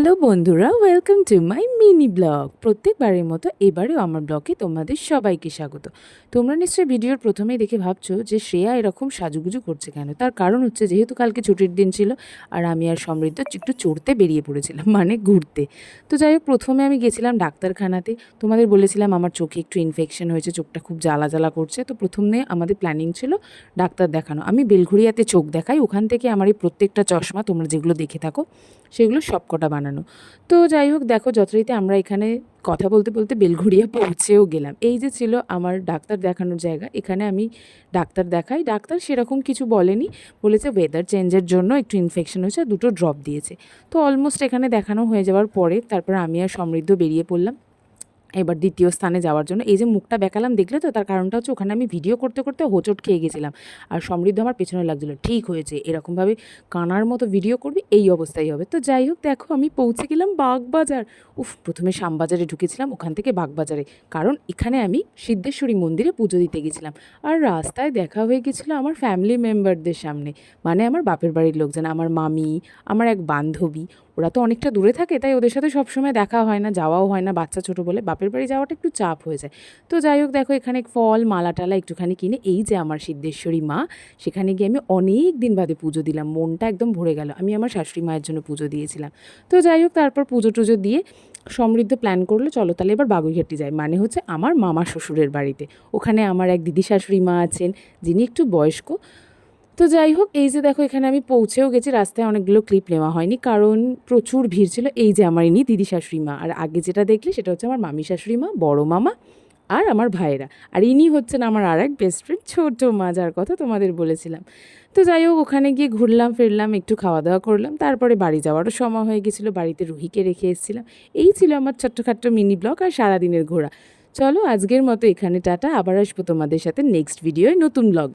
Hello বন্ধুরা, welcome to my mini blog. প্রত্যেকবারের মতো এবারেও আমার ব্লগে তোমাদের সবাইকে স্বাগত। তোমরা নিশ্চয়ই ভিডিওর প্রথমেই দেখে ভাবছো যে শ্রেয়া এরকম সাজুগুজু করছে কেন। তার কারণ হচ্ছে যেহেতু কালকে ছুটির দিন ছিল আর আমি আর সমৃদ্ধ একটু চড়তে বেরিয়ে পড়েছিলাম, মানে ঘুরতে। তো যাই হোক, প্রথমে আমি গেছিলাম ডাক্তারখানাতে। তোমাদের বলেছিলাম আমার চোখে একটু ইনফেকশন হয়েছে, চোখটা খুব জ্বালা জ্বালা করছে। তো প্রথমে আমাদের প্ল্যানিং ছিল ডাক্তার দেখানো। আমি বেলঘড়িয়াতে চোখ দেখাই, ওখান থেকে আমার এই প্রত্যেকটা চশমা তোমরা যেগুলো দেখে থাকো সেগুলো সবকটা বানানো। তো যাই হোক, দেখো যথারীতি আমরা এখানে কথা বলতে বলতে বেলঘড়িয়া পৌঁছেও গেলাম। এই যে ছিল আমার ডাক্তার দেখানোর জায়গা, এখানে আমি ডাক্তার দেখাই। ডাক্তার সেরকম কিছু বলেনি, বলেছে ওয়েদার চেঞ্জের জন্য একটু ইনফেকশন হয়েছে, দুটো ড্রপ দিয়েছে। তো অলমোস্ট এখানে দেখানো হয়ে যাওয়ার পরে তারপর আমি আর সমৃদ্ধ বেরিয়ে পড়লাম এবার দ্বিতীয় স্থানে যাওয়ার জন্য। এই যে মুখটা বেঁকালাম দেখলে তো, তার কারণটা হচ্ছে ওখানে আমি ভিডিও করতে করতে হোঁচট খেয়ে গেছিলাম। আর সমৃদ্ধ আমার পেছনে লাগছিলো, ঠিক হয়েছে, এরকমভাবে কানার মতো ভিডিও করবি, এই অবস্থাই হবে। তো যাই হোক, দেখো আমি পৌঁছে গেলাম বাগবাজার। প্রথমে শ্যামবাজারে ঢুকেছিলাম, ওখান থেকে বাগবাজারে, কারণ এখানে আমি সিদ্ধেশ্বরী মন্দিরে পুজো দিতে গেছিলাম। আর রাস্তায় দেখা হয়ে গেছিলো আমার ফ্যামিলি মেম্বারদের সামনে, মানে আমার বাপের বাড়ির লোকজন, আমার মামি, আমার এক বান্ধবী। ওরা তো অনেকটা দূরে থাকে, তাই ওদের সাথে সবসময় দেখা হয় না, যাওয়াও হয় না, বাচ্চা ছোটো বলে বাপের বাড়ি যাওয়াটা একটু চাপ হয়ে যায়। তো যাই হোক, দেখো এখানে ফল মালা টালা একটুখানি কিনে, এই যে আমার সিদ্ধেশ্বরী মা, সেখানে গিয়ে আমি অনেক দিন বাদে পুজো দিলাম, মনটা একদম ভরে গেল। আমি আমার শাশুড়ি মায়ের জন্য পুজো দিয়েছিলাম। তো যাই হোক, তারপর পুজো টুজো দিয়ে সমৃদ্ধ প্ল্যান করলো চলো তাহলে এবার বাগুইঘাটি যাই, মানে হচ্ছে আমার মামা শ্বশুরের বাড়িতে। ওখানে আমার এক দিদি শাশুড়ি মা আছেন, যিনি একটু বয়স্ক। তো যাই হোক, এই যে দেখো এখানে আমি পৌঁছেও গেছি। রাস্তায় অনেকগুলো ক্লিপ নেওয়া হয়নি, কারণ প্রচুর ভিড় ছিল। এই যে আমার ইনি দিদি শাশুড়ি মা, আর আগে যেটা দেখলে সেটা হচ্ছে আমার মামি শাশুড়ি মা, বড় মামা আর আমার ভাইয়েরা। আর ইনি হচ্ছেন আমার আর এক বেস্ট ফ্রেন্ড ছোটো মা, যার কথা তোমাদের বলেছিলাম। তো যাই হোক, ওখানে গিয়ে ঘুরলাম ফিরলাম, একটু খাওয়া দাওয়া করলাম, তারপরে বাড়ি যাওয়ারও সময় হয়ে গেছিলো। বাড়িতে রুহিকে রেখে এসেছিলাম। এই ছিল আমার ছোট্টখাট্ট মিনি ব্লগ আর সারাদিনের ঘোরা। চলো আজকের মতো এখানে টাটা, আবার আসবো তোমাদের সাথে নেক্সট ভিডিওয় নতুন ব্লগ।